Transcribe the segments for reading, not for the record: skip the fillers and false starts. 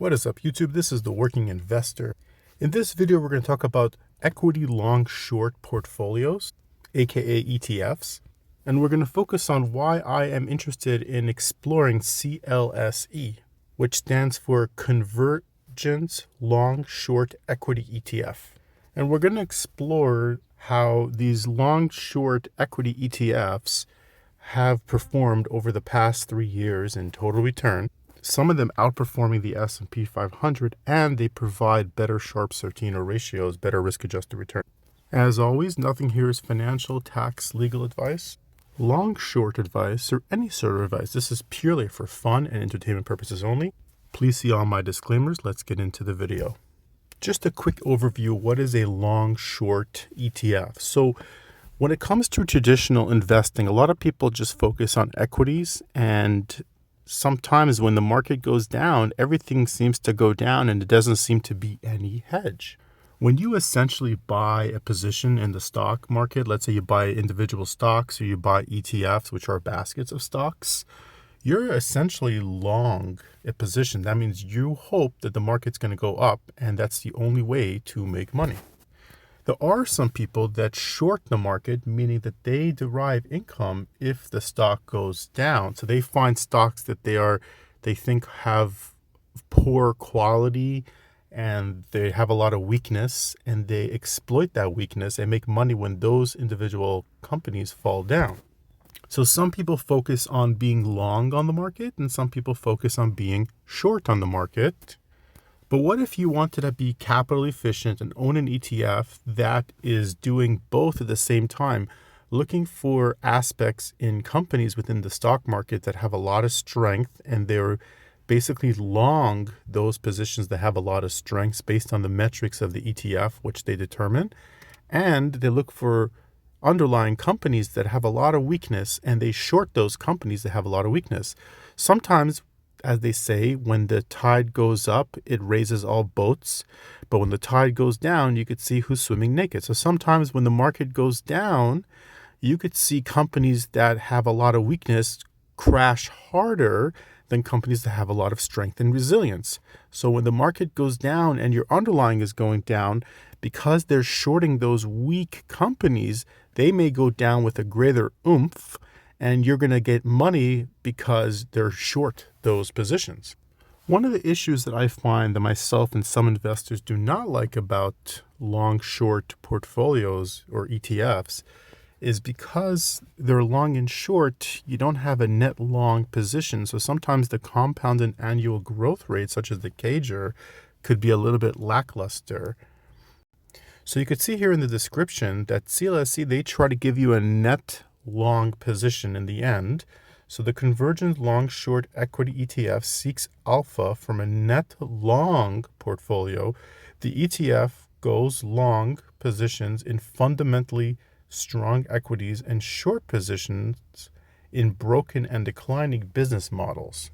What is up, YouTube? This is the Working Investor. In this video, we're going to talk about equity long-short portfolios, aka ETFs, and we're going to focus on why I am interested in exploring CLSE, which stands for Convergence Long-Short Equity ETF. And we're going to explore how these long-short equity ETFs have performed over the past 3 years in total return, some of them outperforming the S&P 500, and they provide better Sharpe-Sortino ratios, better risk-adjusted return. As always, nothing here is financial, tax, legal advice, long-short advice, or any sort of advice. This is purely for fun and entertainment purposes only. Please see all my disclaimers. Let's get into the video. Just a quick overview, what is a long-short ETF? So when it comes to traditional investing, a lot of people just focus on equities, and sometimes when the market goes down, everything seems to go down and it doesn't seem to be any hedge. When you essentially buy a position in the stock market, let's say you buy individual stocks or you buy ETFs, which are baskets of stocks, you're essentially long a position. That means you hope that the market's going to go up, and that's the only way to make money. There are some people that short the market, meaning that they derive income if the stock goes down. So they find stocks that they think have poor quality and they have a lot of weakness, and they exploit that weakness and make money when those individual companies fall down. So some people focus on being long on the market and some people focus on being short on the market. But what if you wanted to be capital efficient and own an ETF that is doing both at the same time, looking for aspects in companies within the stock market that have a lot of strength, and they're basically long those positions that have a lot of strengths based on the metrics of the ETF, which they determine, and they look for underlying companies that have a lot of weakness, and they short those companies that have a lot of weakness. Sometimes, as they say, when the tide goes up, it raises all boats. But when the tide goes down, you could see who's swimming naked. So sometimes when the market goes down, you could see companies that have a lot of weakness crash harder than companies that have a lot of strength and resilience. So when the market goes down and your underlying is going down, because they're shorting those weak companies, they may go down with a greater oomph, and you're going to get money because they're short those positions. One of the issues that I find that myself and some investors do not like about long-short portfolios or ETFs is because they're long and short, you don't have a net long position. So sometimes the compounded annual growth rate, such as the CAGR, could be a little bit lackluster. So you could see here in the description that CLSE, they try to give you a net long position in the end. So the Convergence Long-Short Equity ETF seeks alpha from a net long portfolio. The ETF goes long positions in fundamentally strong equities and short positions in broken and declining business models.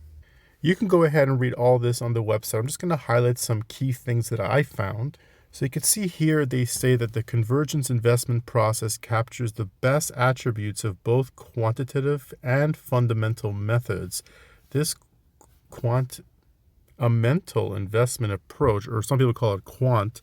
You can go ahead and read all this on the website. I'm just going to highlight some key things that I found. So you can see here they say that the convergence investment process captures the best attributes of both quantitative and fundamental methods. This mental investment approach, or some people call it quant,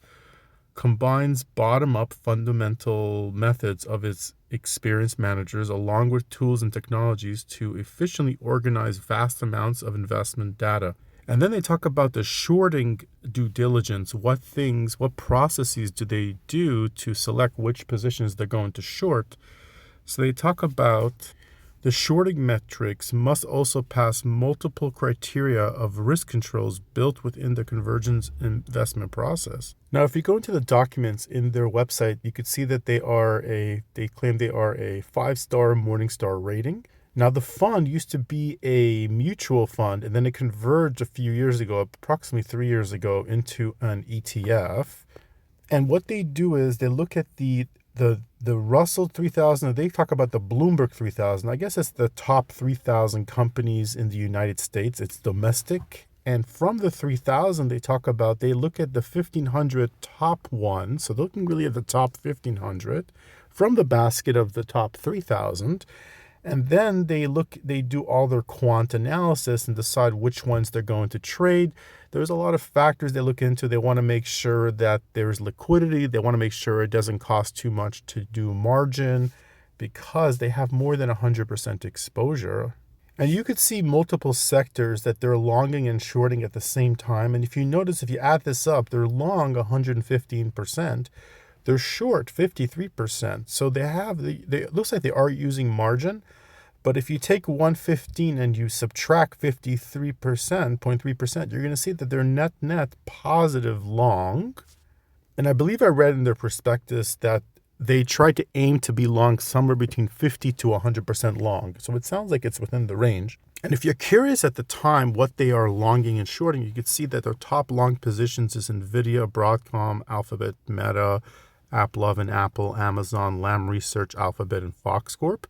combines bottom-up fundamental methods of its experienced managers along with tools and technologies to efficiently organize vast amounts of investment data. And then they talk about the shorting due diligence. What processes do they do to select which positions they're going to short? So they talk about the shorting metrics must also pass multiple criteria of risk controls built within the convergence investment process. Now, if you go into the documents in their website, you could see that they claim they are a 5-star Morningstar rating. Now, the fund used to be a mutual fund, and then it converged a few years ago, approximately 3 years ago, into an ETF. And what they do is they look at the Russell 3000. They talk about the Bloomberg 3000. I guess it's the top 3,000 companies in the United States. It's domestic. And from the 3,000, they look at the 1,500 top ones. So they're looking really at the top 1,500 from the basket of the top 3,000. And then they do all their quant analysis and decide which ones they're going to trade. There's a lot of factors they look into. They want to make sure that there's liquidity. They want to make sure it doesn't cost too much to do margin because they have more than 100% exposure. And you could see multiple sectors that they're longing and shorting at the same time. And if you notice, if you add this up, they're long 115%. They're short 53%. So it looks like they are using margin. But if you take 115 and you subtract 53%, 0.3%, you're going to see that they're net positive long. And I believe I read in their prospectus that they try to aim to be long somewhere between 50 to 100% long. So it sounds like it's within the range. And if you're curious at the time what they are longing and shorting, you can see that their top long positions is NVIDIA, Broadcom, Alphabet, Meta, AppLovin and Apple, Amazon, Lam Research, Alphabet, and Fox Corp.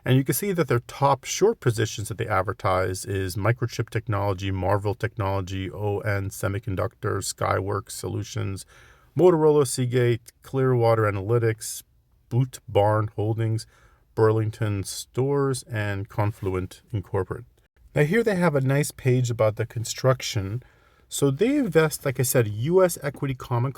And you can see that their top short positions that they advertise is Microchip Technology, Marvell Technology, ON Semiconductor, Skyworks Solutions, Motorola, Seagate, Clearwater Analytics, Boot Barn Holdings, Burlington Stores, and Confluent Incorporated. Now here they have a nice page about the construction. So they invest, like I said, U.S. equity common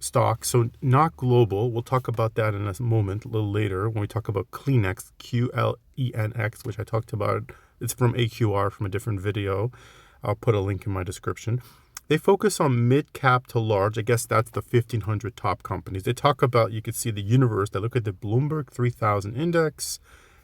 stock, so not global. We'll talk about that in a moment, a little later, when we talk about QLENX, QLENX, which I talked about. It's from AQR, from a different video. I'll put a link in my description. They focus on mid-cap to large. I guess that's the 1,500 top companies. They talk about, you can see the universe. They look at the Bloomberg 3,000 index,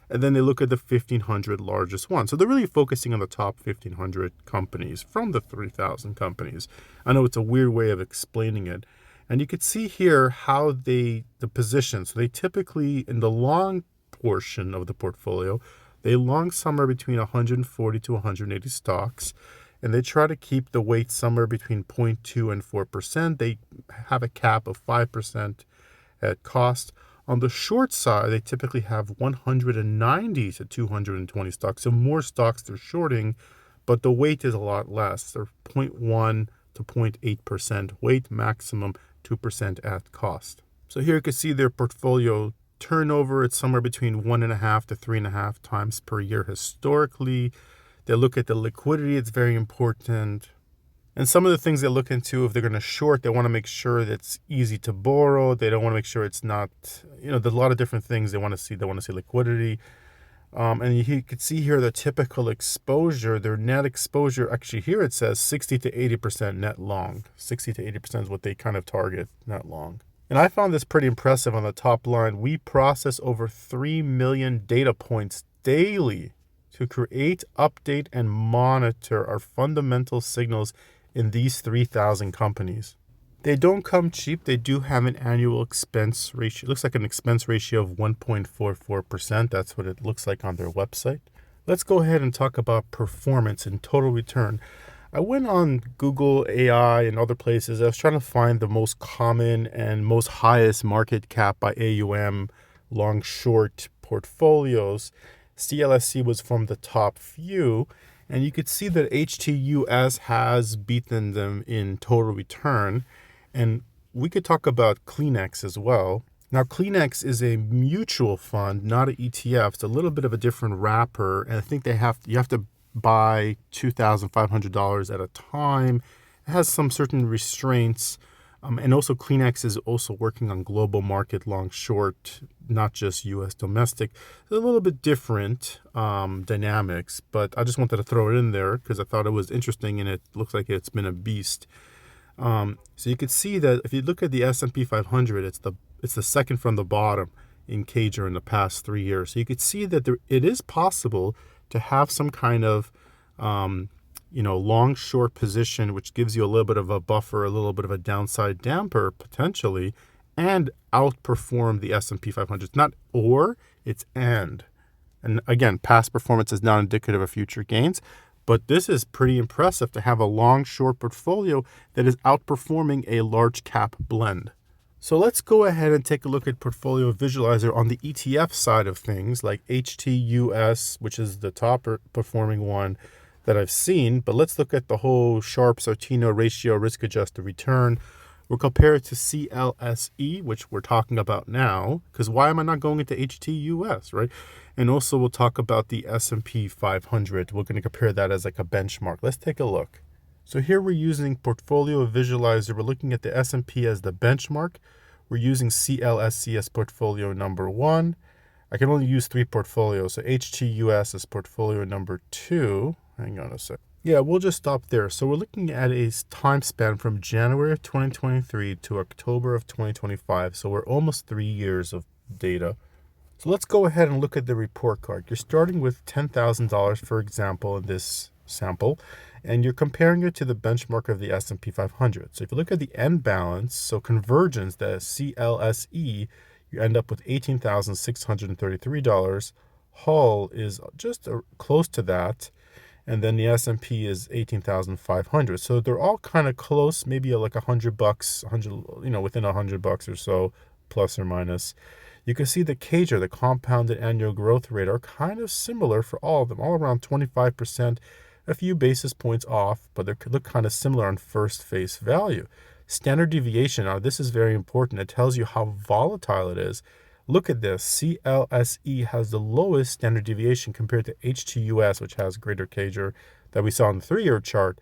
and then they look at the 1,500 largest ones. So they're really focusing on the top 1,500 companies from the 3,000 companies. I know it's a weird way of explaining it. And you can see here how the position. So they typically, in the long portion of the portfolio, they long somewhere between 140 to 180 stocks. And they try to keep the weight somewhere between 0.2 and 4%. They have a cap of 5% at cost. On the short side, they typically have 190 to 220 stocks. So more stocks they're shorting, but the weight is a lot less. They're 0.1 to 0.8% weight, maximum 2% at cost. So here you can see their portfolio turnover. It's somewhere between 1.5 to 3.5 times per year historically. They look at the liquidity. It's very important. And some of the things they look into, if they're going to short, they want to make sure that it's easy to borrow. They don't want to make sure it's not, there's a lot of different things they want to see. They want to see liquidity. And you can see here the typical exposure, their net exposure. Actually, here it says 60 to 80% net long. 60 to 80% is what they kind of target net long. And I found this pretty impressive on the top line. We process over 3 million data points daily to create, update, and monitor our fundamental signals in these 3,000 companies. They don't come cheap. They do have an annual expense ratio. It looks like an expense ratio of 1.44%. That's what it looks like on their website. Let's go ahead and talk about performance and total return. I went on Google AI and other places. I was trying to find the most common and most highest market cap by AUM long short portfolios. CLSE was from the top few. And you could see that HTUS has beaten them in total return. And we could talk about QLENX as well. Now, QLENX is a mutual fund, not an ETF. It's a little bit of a different wrapper. And I think you have to buy $2,500 at a time. It has some certain restraints. And also QLENX is also working on global market long short, not just U.S. domestic. It's a little bit different dynamics, but I just wanted to throw it in there because I thought it was interesting and it looks like it's been a beast. So you could see that if you look at the S&P 500, it's the second from the bottom in CAGR in the past 3 years. So you could see that it is possible to have some kind of long short position, which gives you a little bit of a buffer, a little bit of a downside damper potentially, and outperform the S&P 500. It's not or, it's and. And again, past performance is not indicative of future gains, but this is pretty impressive to have a long short portfolio that is outperforming a large cap blend. So let's go ahead and take a look at Portfolio Visualizer on the ETF side of things, like HTUS, which is the top performing one that I've seen. But let's look at the whole Sharpe-Sortino ratio risk-adjusted return. We'll compare it to CLSE, which we're talking about now, because why am I not going into HTUS, right? And also we'll talk about the S&P 500. We're going to compare that as like a benchmark. Let's take a look. So here we're using Portfolio Visualizer. We're looking at the S&P as the benchmark. We're using CLSE as portfolio number 1. I can only use 3 portfolios. So HTUS is portfolio number 2. Hang on a sec. Yeah, we'll just stop there. So we're looking at a time span from January of 2023 to October of 2025. So we're almost 3 years of data. So let's go ahead and look at the report card. You're starting with $10,000, for example, in this sample, and you're comparing it to the benchmark of the S&P 500. So if you look at the end balance, so Convergence, the CLSE, you end up with $18,633. Hull is just close to that, and then the S&P is $18,500. So they're all kind of close, maybe like $100, within $100 or so, plus or minus. You can see the CAGR, the compounded annual growth rate, are kind of similar for all of them, all around 25%, a few basis points off, but they look kind of similar on first face value. Standard deviation, now this is very important. It tells you how volatile it is. Look at this. CLSE has the lowest standard deviation compared to HTUS, which has greater CAGR that we saw on the 3-year chart,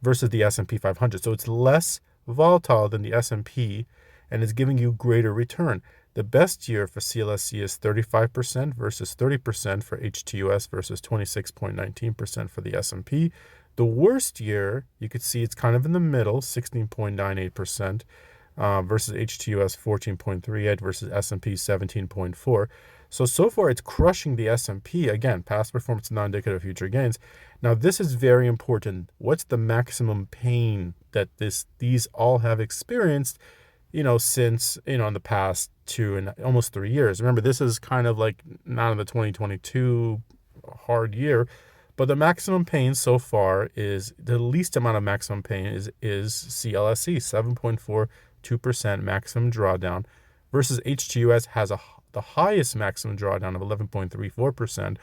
versus the S&P 500. So it's less volatile than the S&P and is giving you greater return. The best year for CLSE is 35% versus 30% for HTUS versus 26.19% for the S&P. The worst year, you could see it's kind of in the middle, 16.98% versus HTUS 14.38 versus S&P 17.4. So far it's crushing the S&P. Again, past performance non-indicative of future gains. Now this is very important. What's the maximum pain that these all have experienced, since, in the past 2 and almost 3 years. Remember, this is kind of like not in the 2022 hard year, but the maximum pain so far is the least amount of maximum pain is CLSE, 7.42% maximum drawdown versus HTUS has the highest maximum drawdown of 11.34%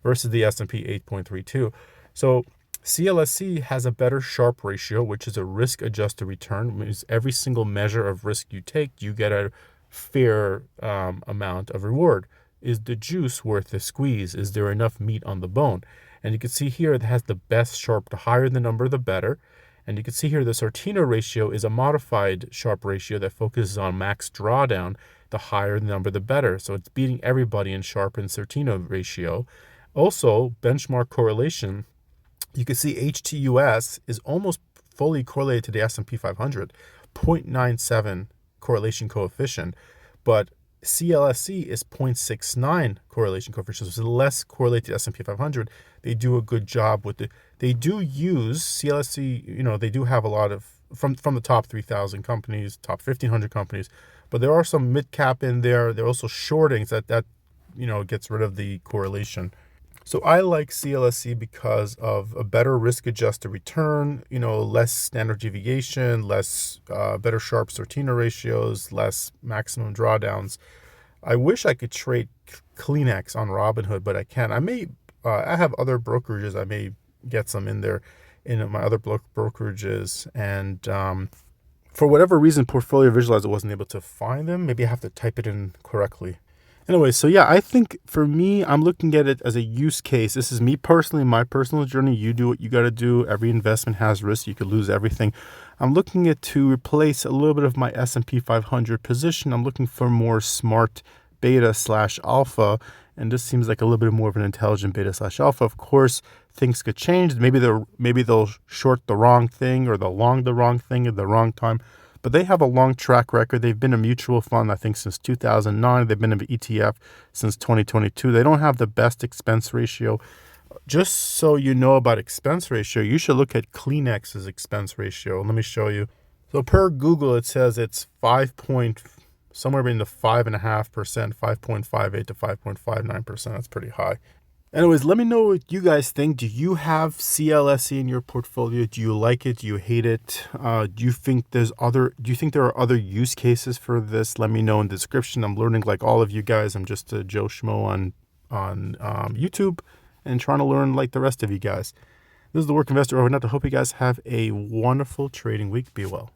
versus the S&P 8.32. So CLSE has a better Sharpe ratio, which is a risk-adjusted return. It means every single measure of risk you take, you get a fair amount of reward. Is the juice worth the squeeze? Is there enough meat on the bone? And you can see here it has the best Sharpe. The higher the number, the better. And you can see here the Sortino ratio is a modified Sharpe ratio that focuses on max drawdown. The higher the number, the better. So it's beating everybody in Sharpe and Sortino ratio. Also, benchmark correlation. You can see HTUS is almost fully correlated to the S&P 500, 0.97 correlation coefficient, but CLSE is 0.69 correlation coefficient, so it's less correlated to S&P 500. They do a good job with it. They do use CLSE, they do have a lot of, from the top 3,000 companies, top 1,500 companies, but there are some mid-cap in there. They're also shortings that gets rid of the correlation. So I like CLSE because of a better risk-adjusted return, less standard deviation, less better Sharpe Sortino ratios, less maximum drawdowns. I wish I could trade QLENX on Robinhood, but I can't. I have other brokerages. I may get some in there in my other brokerages, and for whatever reason, Portfolio Visualizer wasn't able to find them. Maybe I have to type it in correctly. Anyway, so yeah, I think for me, I'm looking at it as a use case. This is me personally, my personal journey. You do what you got to do. Every investment has risk. You could lose everything. I'm looking at to replace a little bit of my S&P 500 position. I'm looking for more smart beta/alpha, and this seems like a little bit more of an intelligent beta/alpha. Of course, things could change. Maybe they'll short the wrong thing or they'll long the wrong thing at the wrong time. But they have a long track record. They've been a mutual fund, I think, since 2009. They've been an ETF since 2022. They don't have the best expense ratio. Just so you know about expense ratio, you should look at QLENX's expense ratio. Let me show you. So per Google, it says it's somewhere in the 5.5%, 5.58 to 5.59%. That's pretty high. Anyways, let me know what you guys think. Do you have CLSE in your portfolio? Do you like it? Do you hate it? Do you think there are other use cases for this? Let me know in the description. I'm learning like all of you guys. I'm just a Joe Schmo on YouTube and trying to learn like the rest of you guys. This is the Work Investor Overnight. I hope you guys have a wonderful trading week. Be well.